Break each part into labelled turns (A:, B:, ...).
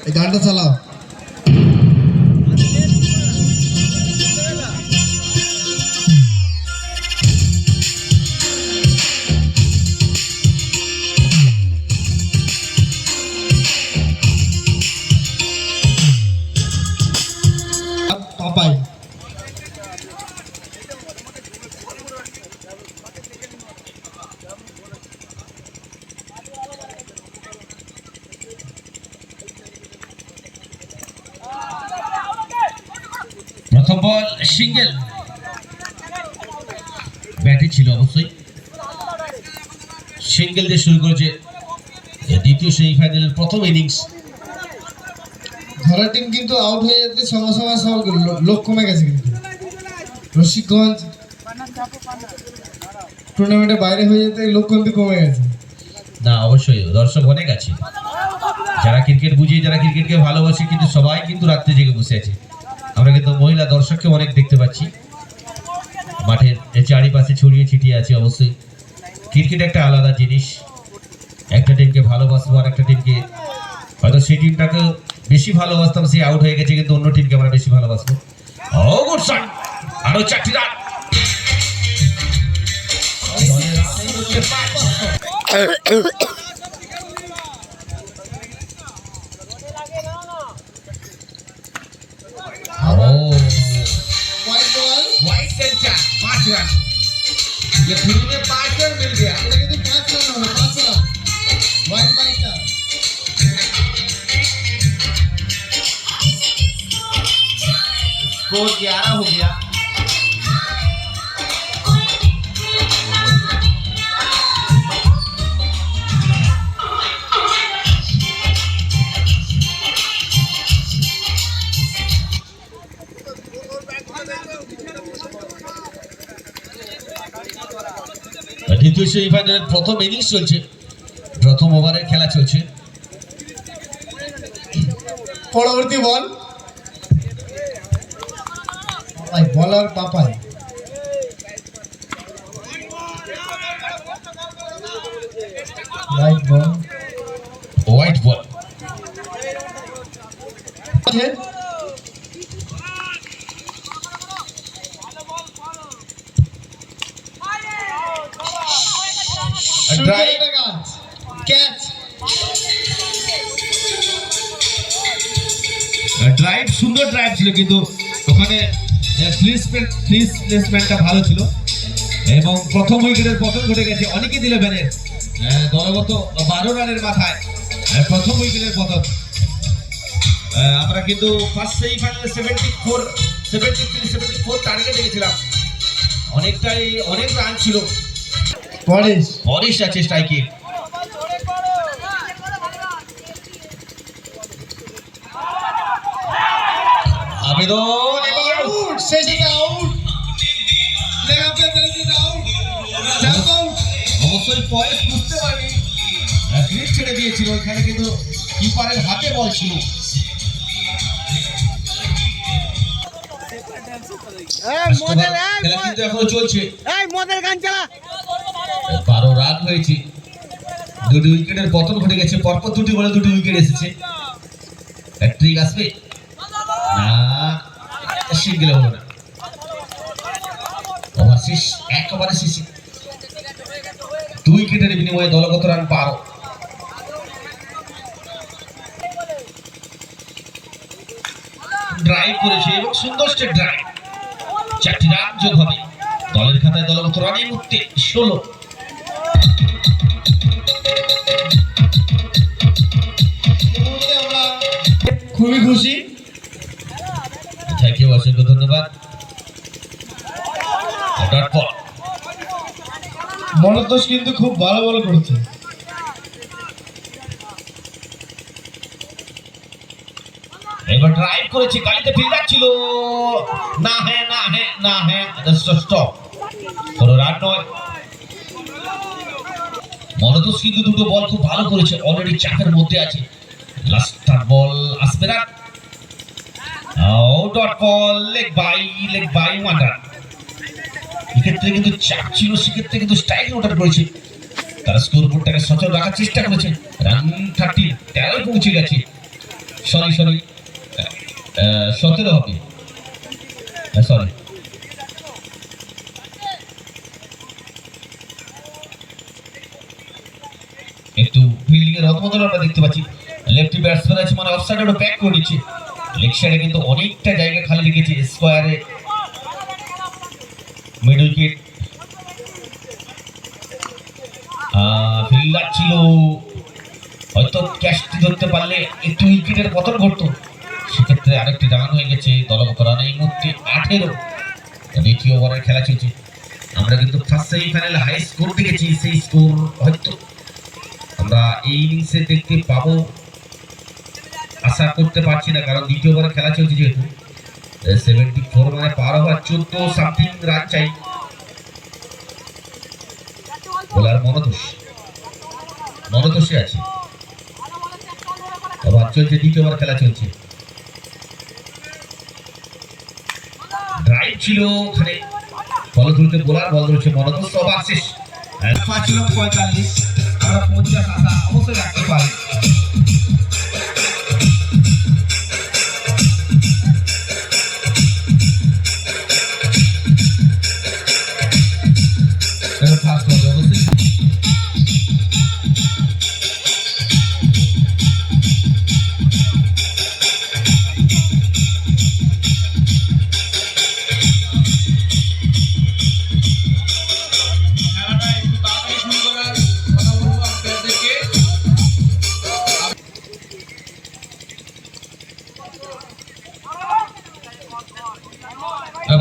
A: এই গানটা চালাও। পাপাই
B: প্রথম বল সিঙ্গেল ব্যাটে ছিল, অবশ্যই সিঙ্গেল দিয়ে শুরু করেছে দ্বিতীয় সেমিফাইনালের প্রথম ইনিংস।
A: ধরা টিম কিন্তু আউট হয়ে যেতে সঙ্গে সঙ্গে সব লোক কমে গেছে, কিন্তু রশিকগঞ্জ টুর্নামেন্টের বাইরে হয়ে যেতে লোক কিন্তু কমে গেছে।
B: না, অবশ্যই দর্শক অনেক আছে যারা ক্রিকেট বুঝে, যারা ক্রিকেটকে ভালোবাসে, কিন্তু সবাই কিন্তু রাত্রে জেগে বসে আছে। আমরা কিন্তু মহিলা দর্শককে অনেক দেখতে পাচ্ছি মাঠের চারিপাশে ছড়িয়ে ছিটিয়ে আছে। অবশ্যই ক্রিকেট একটা আলাদা জিনিস, একটা টিমকে ভালোবাসবো আর একটা টিমকে হয়তো সেই টিমটাকে বেশি ভালোবাসতাম, সে আউট হয়ে গেছে, কিন্তু অন্য টিমকে আমরা বেশি ভালোবাসবো। ও গুড শট, আরো 4টি রান। व्हाइट सेंटर 5 रन, ये फ्री में 5 रन मिल गया।
A: এটা কিন্তু 5 রান হবে, 5 রান হোয়াইট বাইটা।
B: स्कोर 11 हो गया। দ্বিতীয় সেমিফাইনালের প্রথম ইনিংস চলছে, প্রথম ওভারের খেলা চলছে।
A: পরবর্তী বল পাপাই, বলার Papai. White ball,
B: white ball.
A: Catch,
B: drive, সুন্দর ড্রাইভ ছিল, কিন্তু ওখানে প্লেসমেন্টটা ভালো ছিল এবং প্রথম উইকেটের পতন ঘটে গেছে। অনেকে দিল ব্যানের দলগত 12 রানের মাথায় প্রথম উইকেটের পতন। আমরা কিন্তু ফার্স্ট সেমিফাইনালে 73 টার্গেট দেখেছিলাম, অনেক রান ছিল। পরিশ আছে স্ট্রাইকে। আবেদন
A: আউট, শেষে আউট, লেগা পেতে আউট, জাম্প আউট।
B: অবশ্যই পয়েন্ট বুঝতে পারিনি, গ্রিপ ছেড়ে দিয়েছিল ওখানে, কিন্তু কিপারের হাতে বল ছিল। খেলা কিন্তু এখনো চলছে। 12 রান হয়েছে, 2টি উইকেটের পতন ঘটে গেছে, পরপর 2টি বলে 2টি উইকেট এসেছে। হ্যাট্রিক আসবে না, সিঙ্গেল হলো না। ওভার শেষ, এক ওভারে শেষে 2 উইকেটের বিনিময়ে দলগত রান 12। ড্রাইভ করেছে এবং সুন্দর স্টেট ড্রাইভ, 4টি রান যোগ হবে দলের খাতায়। দলগত রানের মধ্যে 16।
A: খুবই খুশি,
B: থ্যাংক ইউ, অসংখ্য ধন্যবাদ। ডট বল,
A: মনতোষ কিন্তু খুব ভালো বল করেছে।
B: এবার ড্রাইভ করেছে, গালিতে ফিল্ডার ছিল, না হ্যাঁ না হ্যাঁ না হ্যাঁ, স্টপ, কোনো রান নয়। মনতোষ কিন্তু 2টো বল খুব ভালো করেছে, অলরেডি চাপের মধ্যে আছে। লাস্ট বল আসবে না, dot ball, leg by 1 run. এক্ষেত্রে কিন্তু চাপ ছিল, সেক্ষেত্রে কিন্তু স্ট্রাইক রোটার করেছে, তারা স্কোর বোর্ডটাকে সচল রাখার চেষ্টা করেছে। রান 13 পৌঁছে গেছে। সরি 17 হবে, সরি। একটু ফিল্ডিং এর অদমদল আমরা দেখতে পাচ্ছি। লেফটি ব্যাটসম্যান আছে মানে অফসাইডে ওটা ব্যাক করে নিচ্ছে। লেগ সাইডে কিন্তু অনেকটা জায়গা খালি রেখেছে স্কোয়ারে। মিড উইকেট ফিল্ডার ছিল, হয়তো ক্যাচটি ধরতে পারলে একটু উইকেটের পতন ঘটতো, সেক্ষেত্রে আরেকটি রান হয়ে গেছে। দলগত রান এই মুহূর্তে 18। দ্বিতীয় ওভারের খেলা চলছে। আমরা কিন্তু ফার্স্ট সেমিফাইনালে হাই স্কোর দেখেছি, সেই স্কোর হয়তো আমরা এই ইনিংসে দেখতে পাবো আশা করতে পারছি না, কারণ দ্বিতীয় ওভারে খেলা চলছে যেহেতু। 74 মানে পার ওভার 14 সামথিং রান চাই। বোলার মনদোষে আছে। আবার চলছে দ্বিতীয় ওভার খেলা চলছে। ড্রাইভ ছিল ওখানে, বল ধরতে বোলার, বল ধরছে মনদোষ। ওভার শেষ। 45 আমরা 50 আশা অবশ্যই রাখতে পারি। ফার্স্ট হবে অবশ্যই।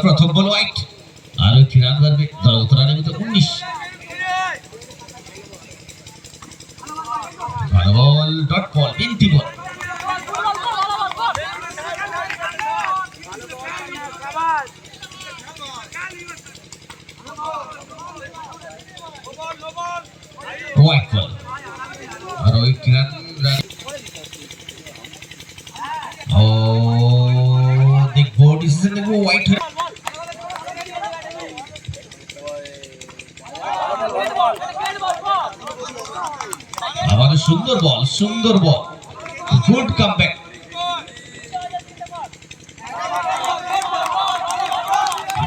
B: প্রথম বল হোয়াইট, আরো একটি রান বাড়বে। দলগত রানের মতো 19। ভালো বল, ডট বল, বিনতি বল। হোয়াইট বল, আরো একটি রান। ও দেখবো ডিসিশন দেখবো, হোয়াইট হয়ে আমাদের সুন্দর বল, গুড কামব্যাক।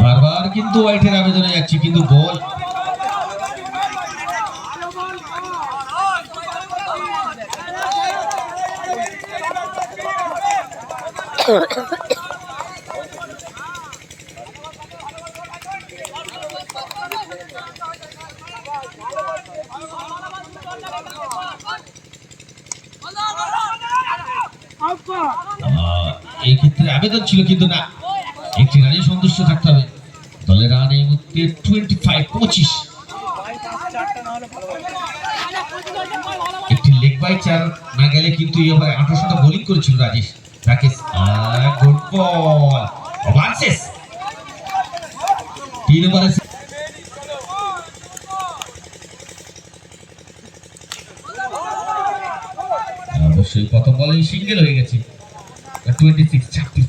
B: বারবার কিন্তু হোয়াইটের আবেদনে যাচ্ছে, কিন্তু বল এই ক্ষেত্রে আবেদন ছিল, কিন্তু না, একটি রানে সন্তুষ্ট থাকতে হবে। দলের রান এই মুহূর্তে 25। একটি লেগ বাই 4 না গেলে কিন্তু এই ওভারে 18টা বোলিং করেছিল রাকেশ। গুড বল, ওভার শেষ। 3 ওভারে অবশ্যই প্রথম বলেই সিঙ্গেল হয়ে গেছে। 26।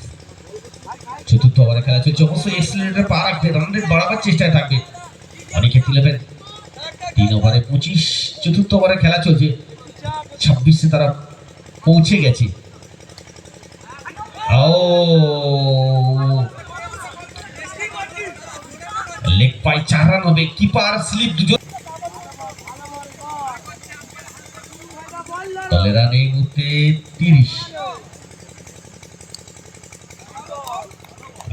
B: চতুর্থ ওভারে খেলা চলছে। অবশ্যই এক্সেলেন্টের পা রাখবে, রান রেট বাড়াবার চেষ্টায় থাকবে। অনেকে 11। 3 ওভারে 25। চতুর্থ ওভারে খেলা চলছে। 26-এ তারা পৌঁছে গেছে। লেগ পাই 4 রান হবে। কিপার স্লিপ দুজন। দলের রান এই মুহূর্তে 30।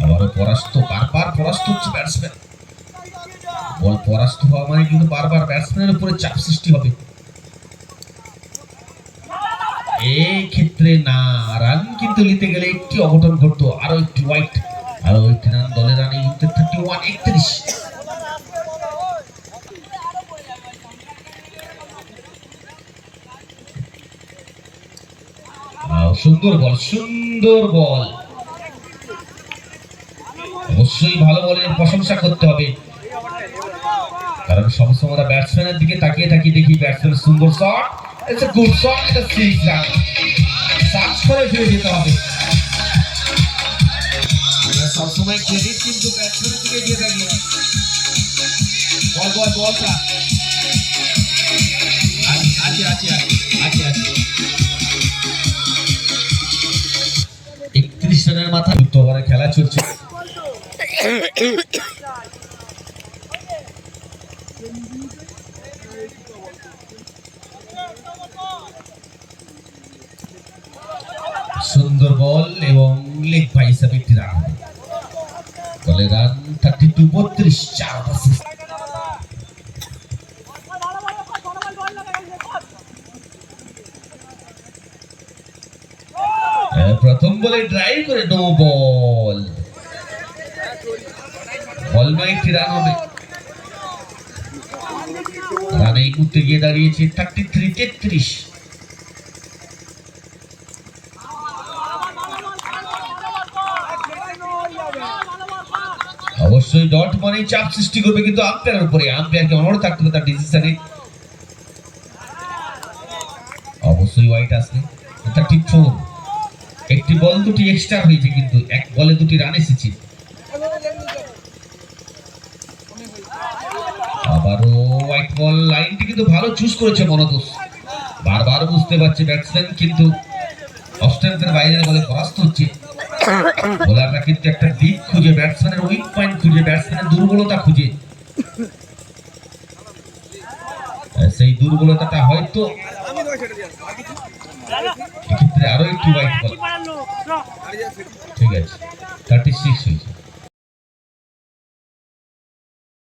B: আবারও পরাস্ত, বারবার পরাস্ত হচ্ছে ব্যাটসম্যান। বল পরাস্ত হওয়া মানে কিন্তু বারবার ব্যাটসম্যানের উপরে চাপ সৃষ্টি হবে। এই ক্ষেত্রে না, রান কিন্তু নিতে গেলে একটি অঘটন ঘটতো। আরো একটি হোয়াইট, আরো একটি রান। দলের রান এই মুহূর্তে 31। 31। সুন্দর বল। অবশ্যই ভালো বলের প্রশংসা করতে হবে, কারণ সবসময় আমরা ব্যাটসম্যানের দিকে তাকিয়ে দেখি ব্যাটসম্যান সুন্দর shot, it's a good shot, এটা 6 রান। সার্চ করে ফিরে যেতে হবে। আমরা সবসময় ক্রেডিট কিন্তু ব্যাটসম্যানের দিকে দিয়ে থাকি। বলটা আছে। মাথায় যুক্ত ওভারে খেলা চলছে। সুন্দর বল এবং লেগ বাই হিসাবে একটি রান হবে। বলে রান 32 32 4 পাসে। প্রথম বলে ড্রাইভ করে নো বল, বল নয় একটি রান হবে। রান এই মুহূর্তে গিয়ে দাঁড়িয়েছে 33 33। অবশ্যই ডট মানে চাপ সৃষ্টি করবে কিন্তু আম্পায়ারের উপরে, আম্পায়ারকে অনড় থাকতে হবে তার ডিসিশনে। অবশ্যই ওয়াইড আসবে 34। একটি বল দুটি এক্সট্রা হয়েছে কিন্তু এক বলে দুটি রান এসেছে। আবারও হোয়াইট বল, লাইনটি কিন্তু ভালো চুজ করেছে মনোদোষ, বারবার বুঝতে পারছে ব্যাটসম্যান কিন্তু অফ স্ট্যাম্পের বাইরে বলে পরাস্ত হচ্ছে। বোলাররা কিন্তু একটা দিক খুঁজে, ব্যাটসম্যানের উইক পয়েন্ট খুঁজে, ব্যাটসম্যানের দুর্বলতা খুঁজে, সেই দুর্বলতাটা হয়তো এক্ষেত্রে আরো একটু হোয়াইট বল। ঠিক আছে 36 হয়েছে।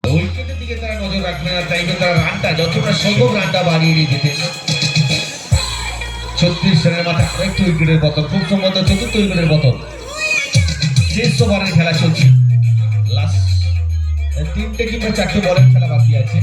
B: উইকেটের দিকে তারা নজর রাখবে না, চাইবে তারা রানটা যতটা সম্ভব রানটা বাড়িয়ে নিয়ে যেতে। 36 রানের মাথায় আরেকটি উইকেটের পতন, খুব সম্ভবত চতুর্থ উইকেটের পতন। শেষ ওভারের খেলা চলছে, লাস্ট 3টে কিংবা 4টে বলের খেলা বাকি আছে।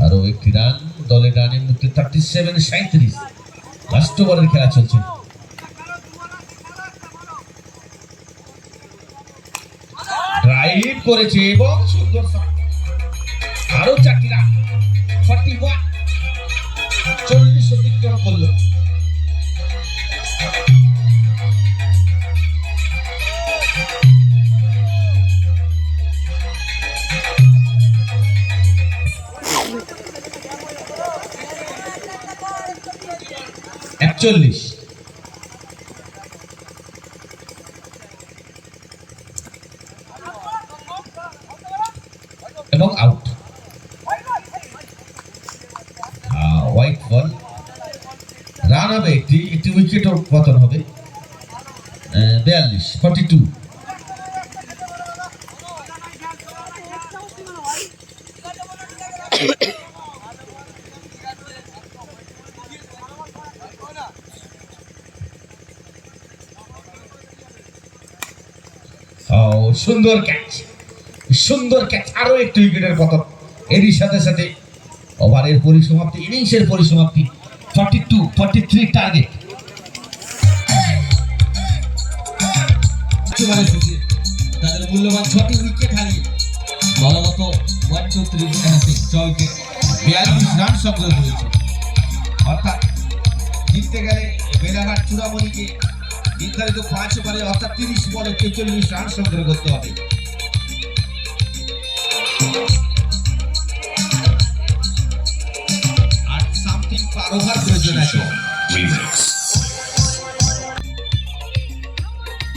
B: আরো একটি রান, দলের রানের মধ্যে 37 37। লাস্ট ওভারের খেলা চলছে। ড্রাইভ করেছে এবং সুন্দর শট, আরো 4টি রান 41। 40 অতিক্রম করলো। এবং আউট। হোয়াইট বল, রান হবে একটি উইকেটও পতন হবে। 42 42। সুন্দর ক্যাচ, সুন্দর ক্যাচ, আরো একটি উইকেটের পতন। এরই সাথে সাথে ওভারের পরিসমাপ্তি, ইনিংসের পরিসমাপ্তি। 42 43 টার্গেট। তাদের মূল্যবান 6টি উইকেট হারিয়ে দলগত 1 2 3 6 উইকেট 42 রান সংগ্রহ করেছে। অর্থাৎ জিততে গেলে বেলাঘাট চূড়ামণিকে নির্ধারিত 5 ওভারে অর্থাৎ 30 বলে 43 রান সংগ্রহ করতে হবে। আর সামথিং পার ওভার প্রয়োজন আছে।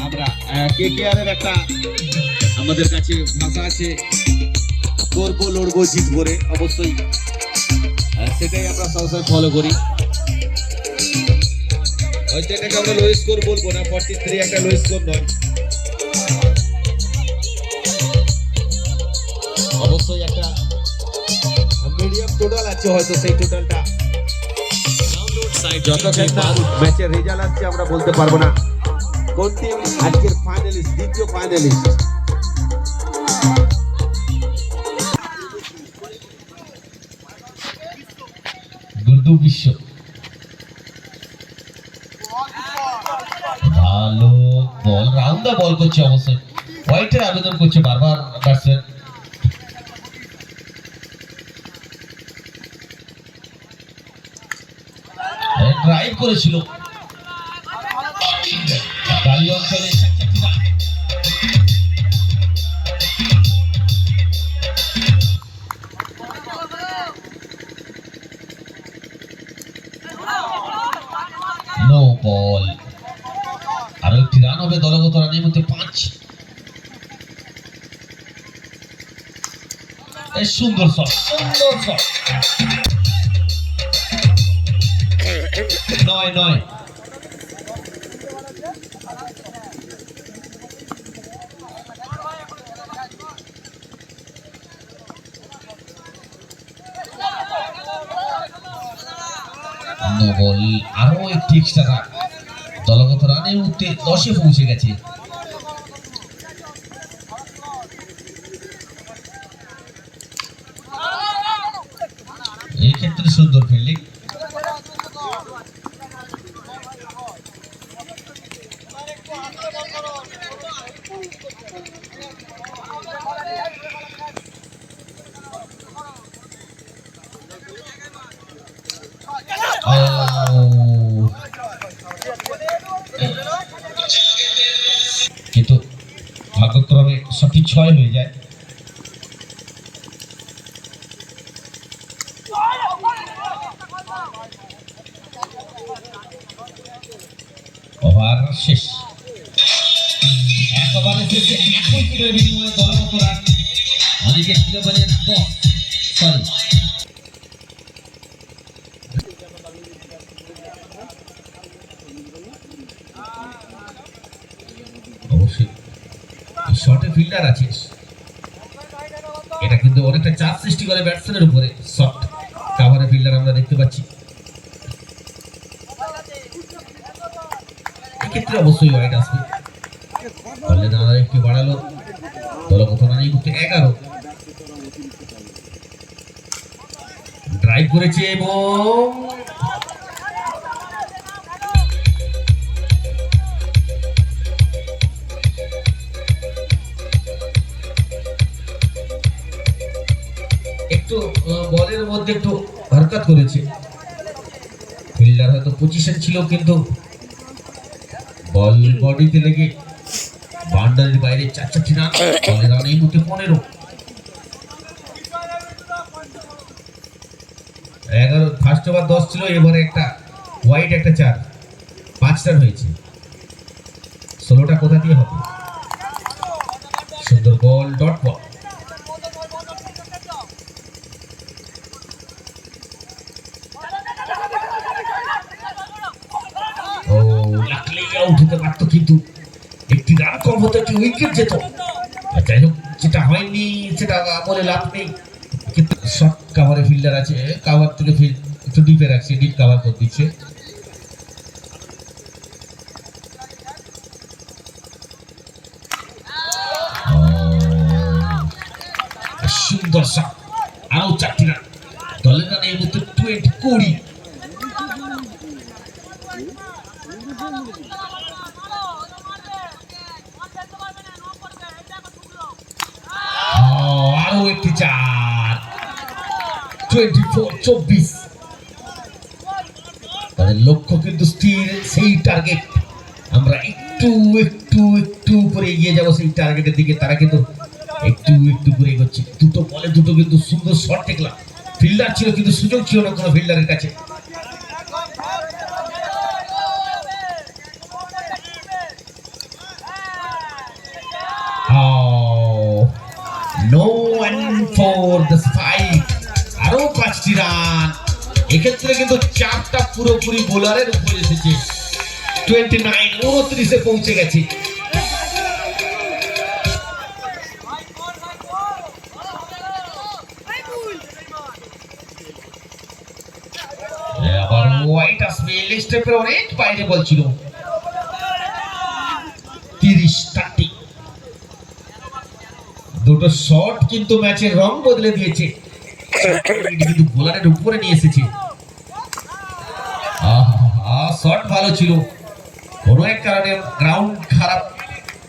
B: আমরা কেকেআর এর একটা আমাদের কাছে ভাষা আছে, করবো লড়বো জিতবো রে, অবশ্যই সেটাই আমরা সবসময় ফলো করি। হয়তো এটাকে আমরা লো স্কোর বলবো না, 43 একটা লো স্কোর নয়। অবশ্যই একটা মিডিয়াম টোটাল আছে, হয়তো সেই টোটালটা যতক্ষণ না ম্যাচের রেজাল্ট আসছে আমরা বলতে পারবো না কোন টিম আজকের ফাইনালিস্ট, দ্বিতীয় ফাইনালিস্ট। গুড্ডু বিশ্ব ভালো বল, রাউন্ড দা বল করছে, অবশ্যই হোয়াইটের আবেদন করছে বারবার ব্যাটসম্যান। ড্রাইভ করেছিল বালি অঞ্চলে নো বল। আরো একটি রান হবে দলগত রানের মধ্যে 5। সুন্দর শট, সুন্দর শট। 9 no ball. আরো একটি এক্সট্রা রান, দলগত রানের মধ্যে 10-এ পৌঁছে গেছে। এই ক্ষেত্রে সুন্দর ফিল্ডিং। কিন্তু ভাগ্যক্রমে সঠিক 6 হয়ে যায়। ওভার শেষ। এক ওভারে শেষে 1 উইকেটের বিনিময়ে দলগত রান অনেকে ছিল বলে সরি অবশ্যই শর্টে ফিল্ডার আছে, এটা কিন্তু অনেকটা চাপ সৃষ্টি করে ব্যাটসম্যানের উপরে। শর্ট কাভারে ফিল্ডার আমরা দেখতে পাচ্ছি, এক্ষেত্রে অবশ্যই ওয়াইড আসবে। বললে না একটু বাড়ালো, দলগত রান এই মুহূর্তে 11। ড্রাইভ করেছে এবং একটু বলের মধ্যে একটু হরকত করেছে ফিল্ডার, হয়তো পজিশন ছিল কিন্তু বল বডিতে লেগে বাউন্ডারির বাইরে 4 রান। বলের রান এই মুহূর্তে 15। 11 ফার্স্ট ওভার 10 ছিল, এবারে একটা হোয়াইট একটা 4, 5 রান হয়েছে। 16টা কোথা দিয়ে হবে? সুন্দর বল, ডট বল। ও লাগলেই আউট হতে পারতো, কিন্তু একটি রান কম হতো, একটি উইকেট যেত। যাই হোক, যেটা হয়নি সেটা বলে লাভ নেই। কিন্তু শর্ট কাভারে ফিল্ডার আছে, কাভার থেকে একটু ডিপে রাখছে, ডিপ কাভার করে দিচ্ছে। সুন্দর শট, আরো 4টি রান। দলের রান এই মুহূর্তে 20। আরো একটি 4, 24। তাদের লক্ষ্য কিন্তু স্থির, সেই টার্গেট। আমরা একটু একটু একটু করে এগিয়ে যাবো সেই টার্গেটের দিকে। তারা কিন্তু একটু একটু করে এগোচ্ছে। দুটো বলে দুটো কিন্তু সুন্দর শট দেখলাম। ফিল্ডার ছিল কিন্তু সুযোগ ছিল না কোনো ফিল্ডারের কাছে। No one for the fight. আরো 5টি রান। এক্ষেত্রে কিন্তু চাপটা পুরোপুরি বোলারের উপরে এসেছে। 29 পৌঁছে গেছে। আবার হোয়াইট আসবে, লেগ স্টেপের অনেক বাইরে বল ছিল। 30-30। দুটো শট কিন্তু ম্যাচের রং বদলে দিয়েছে, কিন্তু বোলারের উপরে নিয়ে এসেছে। শট ভালো ছিল, কোনো এক কারণে গ্রাউন্ড খারাপ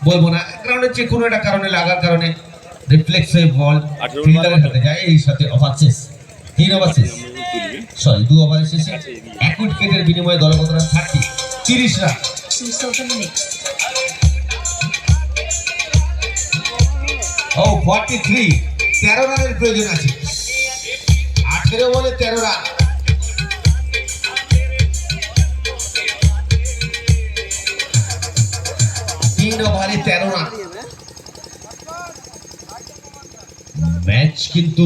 B: বলবো না, গ্রাউন্ডের যে কোনো একটা কারণে লাগার কারণে রিফ্লেক্স হয়ে বল ফিল্ডারের হাতে যায়, এই সাথে ওভার শেষ। 3 ওভার শেষ, সরি 2 ওভারের শেষে 1 উইকেটের বিনিময়ে দলগত রান 30 রান। ও 43, 13 রানের প্রয়োজন আছে। 18 বলে 13 রান। তিন ওভারে 13 রান। ম্যাচ কিন্তু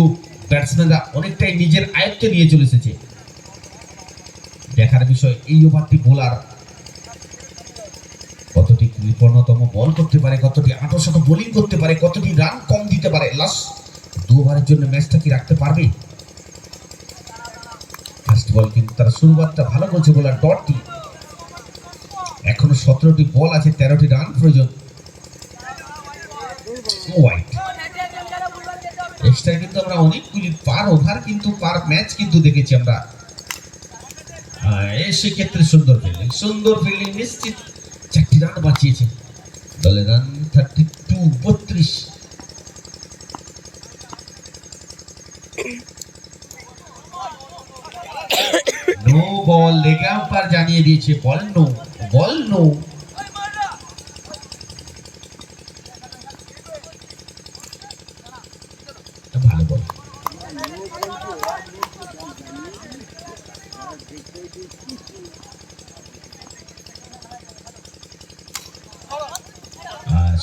B: ব্যাটসম্যানরা অনেকটাই নিজের আয়ত্তে নিয়ে চলে এসেছে। দেখার বিষয় এই ওভারটি বোলার কতটি বিপন্নতম বল করতে পারে, কতটি আঁটশত বোলিং করতে পারে, কতটি রান কম দিতে পারে। লাস্ট 2 ওভারের জন্য ম্যাচটা কি রাখতে পারবে? ফার্স্ট বল কিন্তু তার শুরুয়াতটা ভালো করছে বোলার ডটটি। এখনো 17টি বল আছে, 13টি রান প্রয়োজন। ওয়াইড এক্সট্রা কিন্তু আমরা অনেকগুলি পার ওভার কিন্তু পার ম্যাচ কিন্তু দেখেছি আমরা। সেক্ষেত্রে সুন্দর ফিল্ডিং নিশ্চিত 4টি রান বাঁচিয়েছে দলের রান 32, 32। নো বল, লেগে আম্পায়ার জানিয়ে দিয়েছে বল নো। ভালো বল।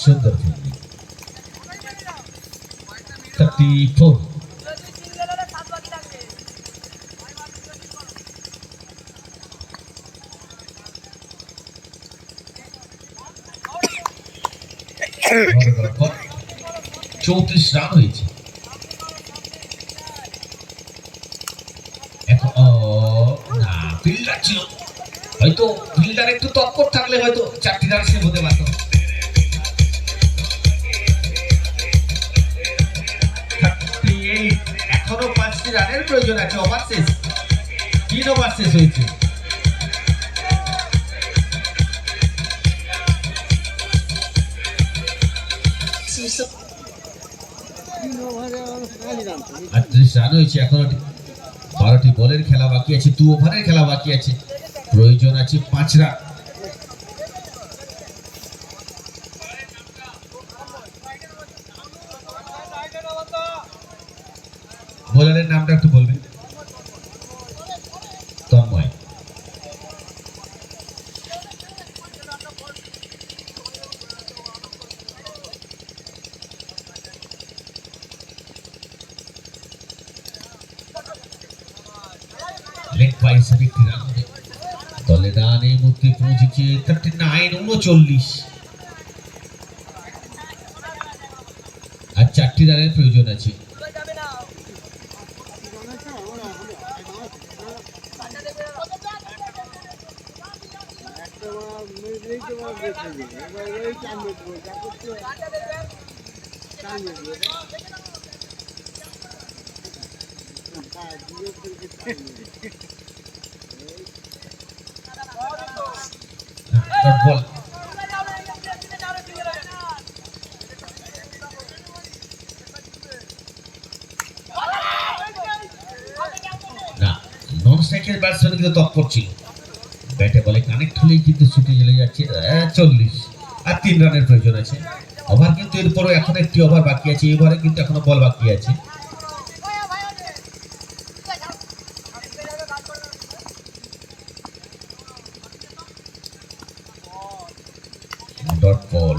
B: সুন্দর ফিল্ডিং 34। চৌত্রিশ রান হয়েছে। না ফিল্ডার ছিল, হয়তো ফিল্ডার একটু তৎপর থাকলে হয়তো 4টি রান সেভ হতে পারত। এখনো 5টি রানের প্রয়োজন আছে। ওভার শেষ, 3 ওভার শেষ হয়েছে। রান হয়েছে, এখনো 12টি বলের খেলা বাকি আছে, 2 ওভারের খেলা বাকি আছে, প্রয়োজন আছে 5 রান। বোলারের নামটা একটু বলবেন? তন্ময়। লেগ বাইসে একটি রান হবে। দলের রান এই মুহূর্তে পৌঁছেছে 39, 39। আর 4টি রানের প্রয়োজন আছে। বল না, নন স্ট্রাইকের ব্যাটসম্যান কিন্তু তৎপর ছিল। ব্যাটে বলে কানেক্ট হলেই কিন্তু ছুটে চলে যাচ্ছে 40। আর 3 রানের প্রয়োজন আছে। ওভার কিন্তু এরপরও এখন একটি ওভার বাকি আছে। এই ওভারে কিন্তু এখনো বল বাকি আছে। Dot ball.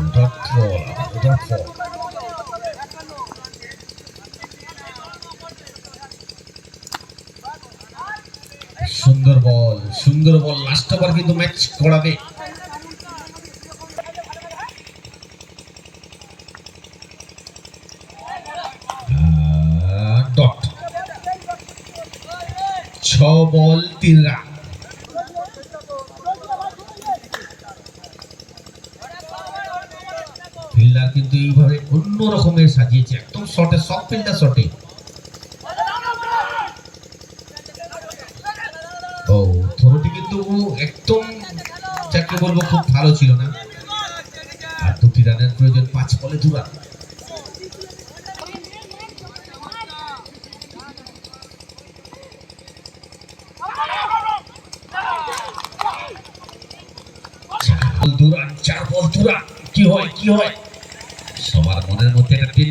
B: সুন্দর বল। লাস্ট ওভার কিন্তু ম্যাচ করাবে। ডট 6 বল 3 রান। ফিল্ডার কিন্তু এইভাবে অন্য রকমের সাজিয়েছে, একদম শর্টে, সব ফিল্ডার শর্টে। ও থ্রোটি কিন্তু একদম যাকে বলবো খুব ভালো ছিল না। আর 2টি রানের প্রয়োজন, 5 বলে 2 রান। দুরান 4 বল দুরান কি হয় সবার মনের মধ্যে একটা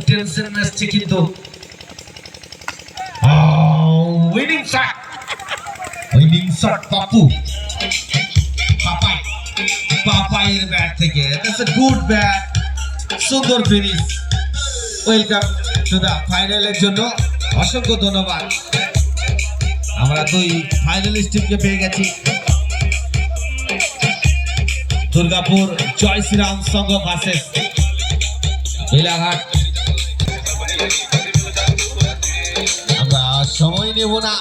B: টেনশন আসছে কিন্তু উইনিং শট পাপু পাপাইয়ের ব্যাট থেকে দ্যাটস আ গুড ব্যাট সুন্দর ফিনিশ ওয়েলকাম টু দা ফাইনালের জন্য অসংখ্য ধন্যবাদ আমরা দুই ফাইনালিস্ট টিমকে পেয়ে গেছি দুর্গাপুর জয় শ্রীরাম সংঘ ভার্সেস বেলাঘাট আমরা সময় নেব না।